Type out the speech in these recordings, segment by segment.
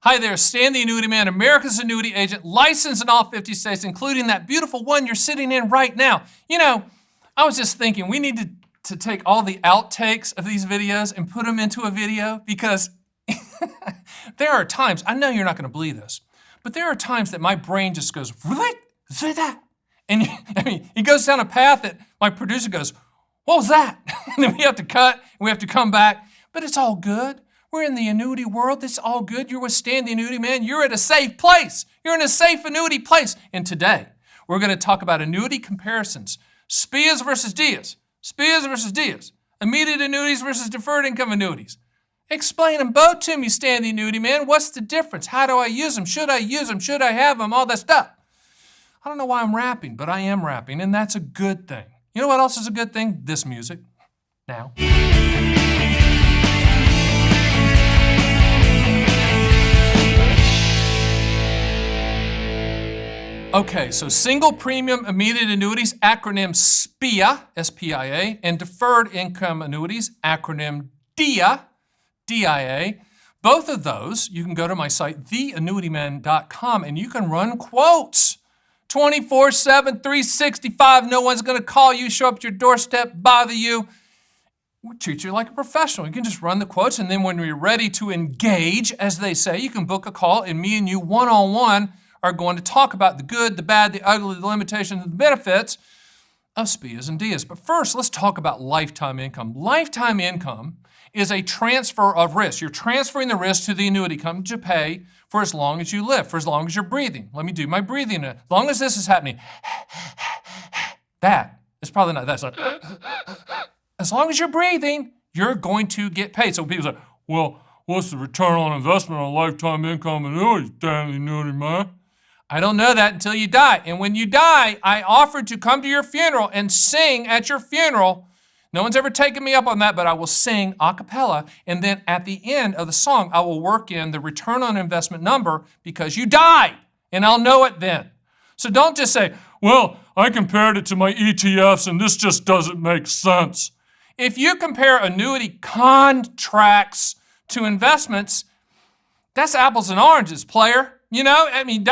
Hi there, Stan the Annuity Man, America's annuity agent, licensed in all 50 states, including that beautiful one you're sitting in right now. You know, I was just thinking we need to take all the outtakes of these videos and put them into a video because there are times, I know you're not going to believe this, but there are times that my brain just goes, really? Say that? And I mean, it goes down a path that my producer goes, what was that? And then we have to cut and we have to come back, but it's all good. We're in the annuity world. It's all good. You're with Stan the Annuity Man. You're at a safe place. You're in a safe annuity place. And today, we're going to talk about annuity comparisons. SPIAs versus DIAs. SPIAs versus DIAs. Immediate annuities versus deferred income annuities. Explain them both to me, Stan the Annuity Man. What's the difference? How do I use them? Should I use them? Should I have them? All that stuff. I don't know why I'm rapping, but I am rapping, and that's a good thing. You know what else is a good thing? This music. Now. Okay, so single premium immediate annuities, acronym SPIA, S-P-I-A, and deferred income annuities, acronym DIA, D-I-A. Both of those, you can go to my site, theannuityman.com, and you can run quotes 24/7, 365. No one's going to call you, show up at your doorstep, bother you. We treat you like a professional. You can just run the quotes, and then when you're ready to engage, as they say, you can book a call, and me and you one-on-one are going to talk about the good, the bad, the ugly, the limitations, and the benefits of SPIAs and DIAs. But first, let's talk about lifetime income. Lifetime income is a transfer of risk. You're transferring the risk to the annuity company to pay for as long as you live, for as long as you're breathing. Let me do my breathing. As long as this is happening, that is probably not, that's not. As long as you're breathing, you're going to get paid. So people say, well, what's the return on investment on lifetime income annuities, Stan the Annuity Man? I don't know that until you die. And when you die, I offered to come to your funeral and sing at your funeral. No one's ever taken me up on that, but I will sing a cappella. And then at the end of the song, I will work in the return on investment number because you died, and I'll know it then. So don't just say, well, I compared it to my ETFs and this just doesn't make sense. If you compare annuity contracts to investments, that's apples and oranges, player. You know, I mean,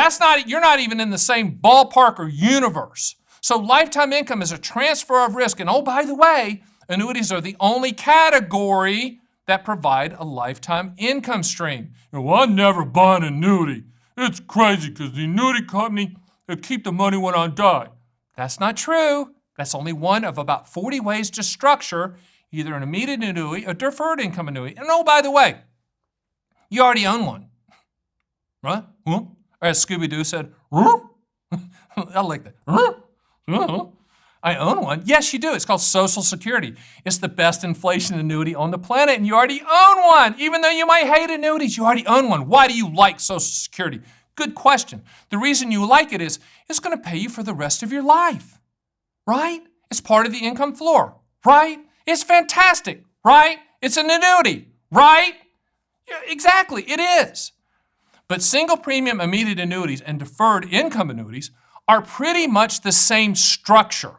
you're not even in the same ballpark or universe. So lifetime income is a transfer of risk. And oh, by the way, annuities are the only category that provide a lifetime income stream. Well, I never buy an annuity. It's crazy because the annuity company, will keep the money when I die. That's not true. That's only one of about 40 ways to structure either an immediate annuity or deferred income annuity. And oh, by the way, you already own one. Right? Or as Scooby-Doo said, I like that. I own one. Yes, you do. It's called Social Security. It's the best inflation annuity on the planet, and you already own one. Even though you might hate annuities, you already own one. Why do you like Social Security? Good question. The reason you like it is it's going to pay you for the rest of your life, right? It's part of the income floor, right? It's fantastic, right? It's an annuity, right? Yeah, exactly, it is. But single premium immediate annuities and deferred income annuities are pretty much the same structure.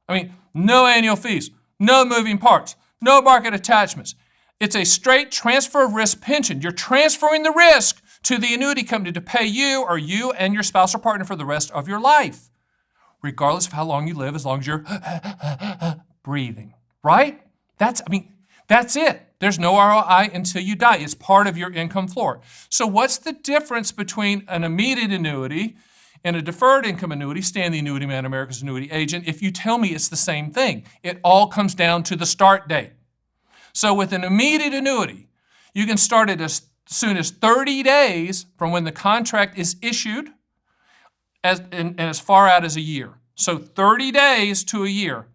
I mean, no annual fees, no moving parts, no market attachments. It's a straight transfer of risk pension. You're transferring the risk to the annuity company to pay you or you and your spouse or partner for the rest of your life, regardless of how long you live, as long as you're breathing, right? That's it. There's no ROI until you die. It's part of your income floor. So what's the difference between an immediate annuity and a deferred income annuity, Stan the Annuity Man, America's annuity agent, if you tell me it's the same thing? It all comes down to the start date. So with an immediate annuity, you can start it as soon as 30 days from when the contract is issued and as far out as a year. So 30 days to a year.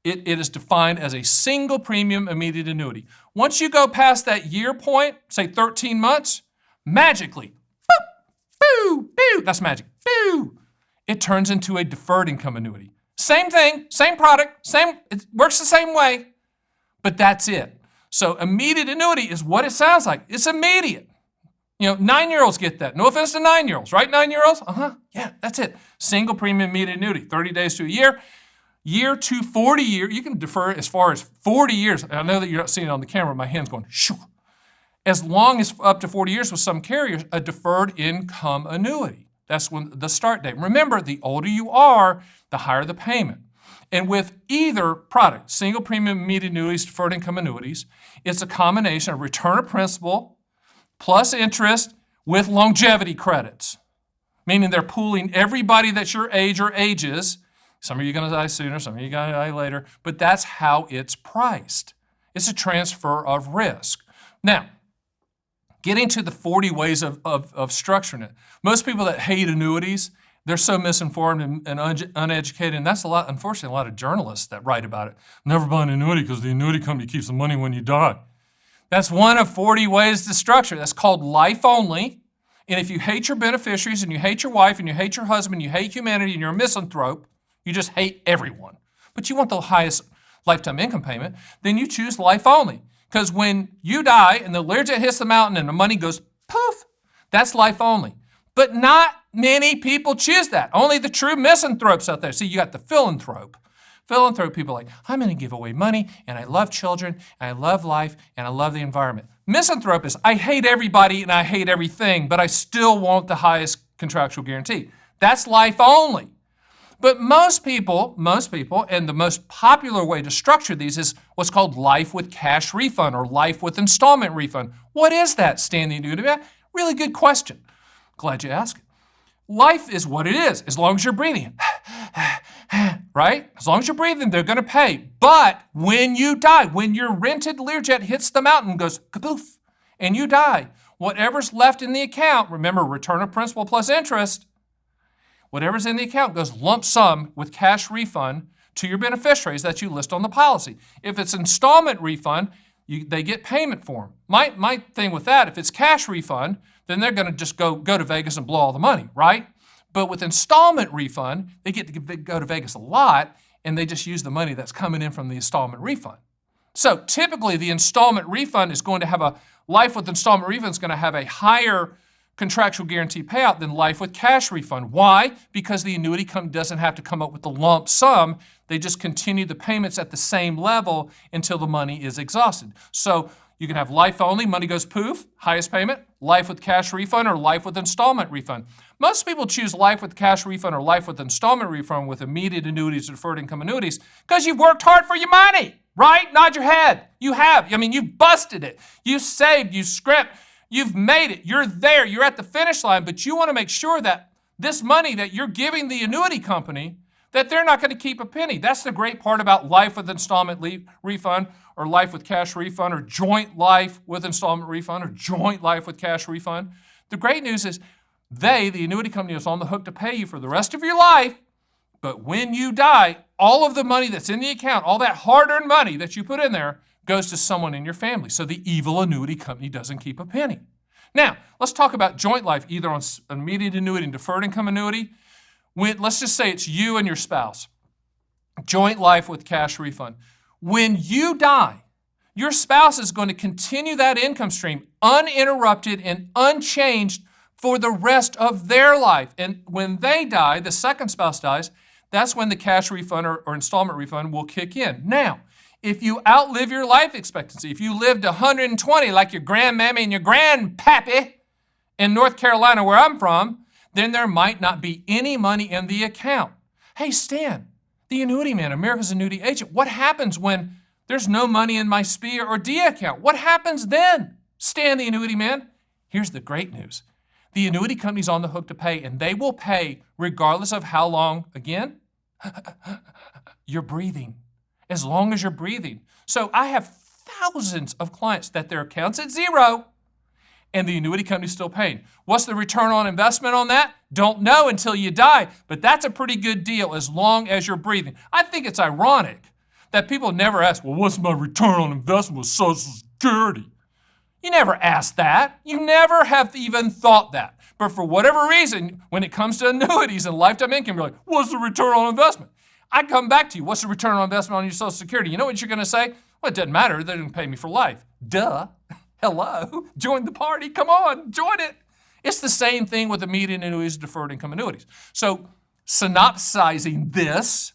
It is defined as a single premium immediate annuity. Once you go past that year point, say 13 months, magically, boo, boo, that's magic, boo, it turns into a deferred income annuity. Same thing, same product, it works the same way, but that's it. So immediate annuity is what it sounds like. It's immediate. You know, 9-year-olds get that. No offense to 9-year-olds, right? 9-year-olds? Yeah, that's it. Single premium immediate annuity, 30 days to a year. Year to 40 years, you can defer as far as 40 years. I know that you're not seeing it on the camera, my hand's going, shoo. as long as up to 40 years with some carriers, a deferred income annuity. That's when the start date. Remember, the older you are, the higher the payment. And with either product, single premium immediate annuities, deferred income annuities, it's a combination of return of principal plus interest with longevity credits, meaning they're pooling everybody that's your age or ages. Some of you are going to die sooner, some of you are going to die later, but that's how it's priced. It's a transfer of risk. Now, getting to the 40 ways of structuring it. Most people that hate annuities, they're so misinformed and uneducated, and that's unfortunately, a lot of journalists that write about it. Never buy an annuity because the annuity company keeps the money when you die. That's one of 40 ways to structure it. That's called life only. And if you hate your beneficiaries and you hate your wife and you hate your husband, you hate humanity and you're a misanthrope, you just hate everyone, but you want the highest lifetime income payment, then you choose life only. Because when you die and the Learjet hits the mountain and the money goes poof, that's life only. But not many people choose that. Only the true misanthropes out there. See, you got the philanthrope. Philanthrope people are like, I'm going to give away money, and I love children, and I love life, and I love the environment. Misanthrope is, I hate everybody and I hate everything, but I still want the highest contractual guarantee. That's life only. But most people, and the most popular way to structure these is what's called life with cash refund or life with installment refund. What is that, Stan the Annuity Man? Really good question. Glad you asked. Life is what it is, as long as you're breathing. Right? As long as you're breathing, they're going to pay. But when you die, when your rented Learjet hits the mountain, goes kaboof, and you die, whatever's left in the account, remember, return of principal plus interest, whatever's in the account goes lump sum with cash refund to your beneficiaries that you list on the policy. If it's installment refund, they get payment for them. My thing with that, if it's cash refund, then they're going to just go to Vegas and blow all the money, right? But with installment refund, they get to go to Vegas a lot, and they just use the money that's coming in from the installment refund. So typically, the installment refund is going to have a life with installment refund is going to have a higher contractual guarantee payout than life with cash refund. Why? Because the annuity company doesn't have to come up with the lump sum. They just continue the payments at the same level until the money is exhausted. So you can have life only, money goes poof, highest payment, life with cash refund, or life with installment refund. Most people choose life with cash refund or life with installment refund with immediate annuities or deferred income annuities because you've worked hard for your money, right? Nod your head. You have. I mean, you've busted it. You saved, you script, you've made it. You're there. You're at the finish line, but you want to make sure that this money that you're giving the annuity company, that they're not going to keep a penny. That's the great part about life with installment refund or life with cash refund or joint life with installment refund or joint life with cash refund. The great news is the annuity company, is on the hook to pay you for the rest of your life, but when you die, all of the money that's in the account, all that hard-earned money that you put in there, goes to someone in your family. So the evil annuity company doesn't keep a penny. Now, let's talk about joint life, either on immediate annuity and deferred income annuity. Let's just say it's you and your spouse. Joint life with cash refund. When you die, your spouse is going to continue that income stream uninterrupted and unchanged for the rest of their life. And when they die, the second spouse dies, that's when the cash refund or installment refund will kick in. Now, if you outlive your life expectancy, if you lived 120 like your grandmammy and your grandpappy in North Carolina, where I'm from, then there might not be any money in the account. Hey, Stan, the Annuity Man, America's Annuity Agent, what happens when there's no money in my SPIA or DIA account? What happens then, Stan, the Annuity Man? Here's the great news. The annuity company's on the hook to pay, and they will pay regardless of how long, again, you're breathing. As long as you're breathing. So I have thousands of clients that their account's at zero, and the annuity company's still paying. What's the return on investment on that? Don't know until you die, but that's a pretty good deal as long as you're breathing. I think it's ironic that people never ask, well, what's my return on investment with Social Security? You never ask that. You never have even thought that. But for whatever reason, when it comes to annuities and lifetime income, you're like, what's the return on investment? I come back to you, what's the return on investment on your Social Security? You know what you're going to say? Well, it doesn't matter. They're going to pay me for life. Duh. Hello. Join the party. Come on. Join it. It's the same thing with immediate annuities, deferred income annuities. So synopsizing this,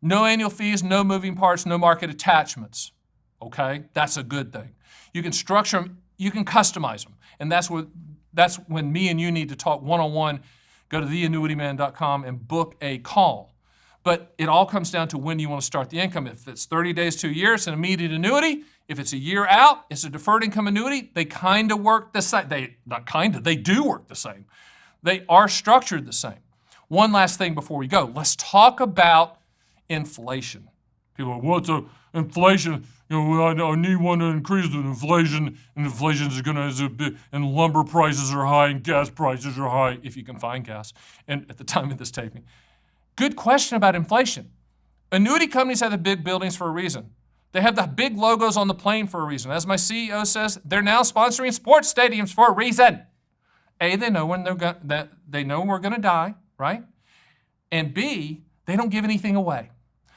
no annual fees, no moving parts, no market attachments. Okay? That's a good thing. You can structure them you can customize them. And that's when me and you need to talk one-on-one. Go to theannuityman.com and book a call. But it all comes down to when you want to start the income. If it's 30 days to a year, it's an immediate annuity. If it's a year out, it's a deferred income annuity. They kind of work the same. They do work the same. They are structured the same. One last thing before we go. Let's talk about inflation. People are, what's inflation? I need one to increase with inflation, and inflation is going to, and lumber prices are high, and gas prices are high, if you can find gas, and at the time of this taping. Good question about inflation. Annuity companies have the big buildings for a reason. They have the big logos on the plane for a reason. As my CEO says, they're now sponsoring sports stadiums for a reason. A, they know when they know we're going to die, right? And B, they don't give anything away.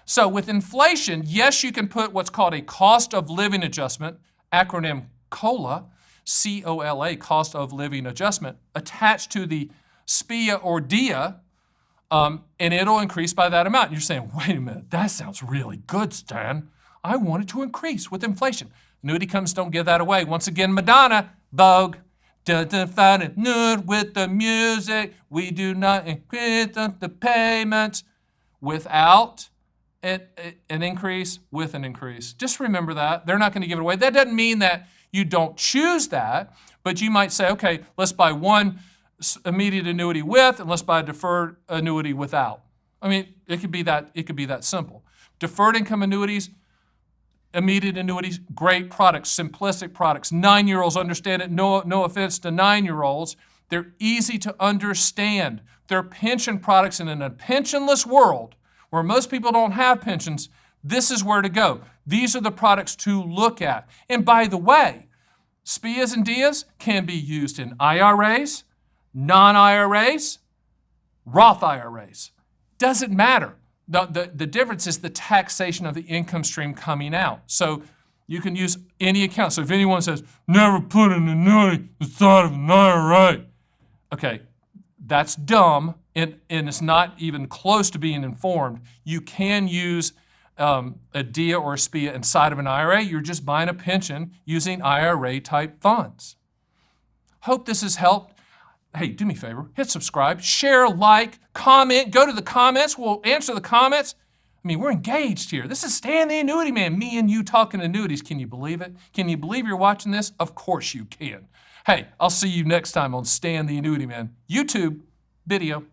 So with inflation, yes, you can put what's called a cost of living adjustment, acronym COLA, C-O-L-A, cost of living adjustment, attached to the SPIA or DIA, and it'll increase by that amount. You're saying, wait a minute, that sounds really good, Stan. I want it to increase with inflation. Annuity companies don't give that away. Once again, Madonna, Vogue, nude with the music. We do not increase the payments without an increase, with an increase. Just remember that. They're not going to give it away. That doesn't mean that you don't choose that, but you might say, okay, let's buy one immediate annuity with, and let's buy a deferred annuity without. I mean, it could be that simple. Deferred income annuities, immediate annuities, great products, simplistic products. 9-year-olds understand it. No offense to 9-year-olds. They're easy to understand. They're pension products, and in a pensionless world where most people don't have pensions, this is where to go. These are the products to look at. And by the way, SPIAs and DIAs can be used in IRAs, non-IRAs, Roth IRAs. Doesn't matter. The difference is the taxation of the income stream coming out. So you can use any account. So if anyone says, never put an annuity inside of an IRA, okay, that's dumb, and it's not even close to being informed. You can use a DIA or a SPIA inside of an IRA. You're just buying a pension using IRA-type funds. Hope this has helped. Hey, do me a favor, hit subscribe, share, like, comment, go to the comments. We'll answer the comments. I mean, we're engaged here. This is Stan the Annuity Man, me and you talking annuities. Can you believe it? Can you believe you're watching this? Of course you can. Hey, I'll see you next time on Stan the Annuity Man YouTube video.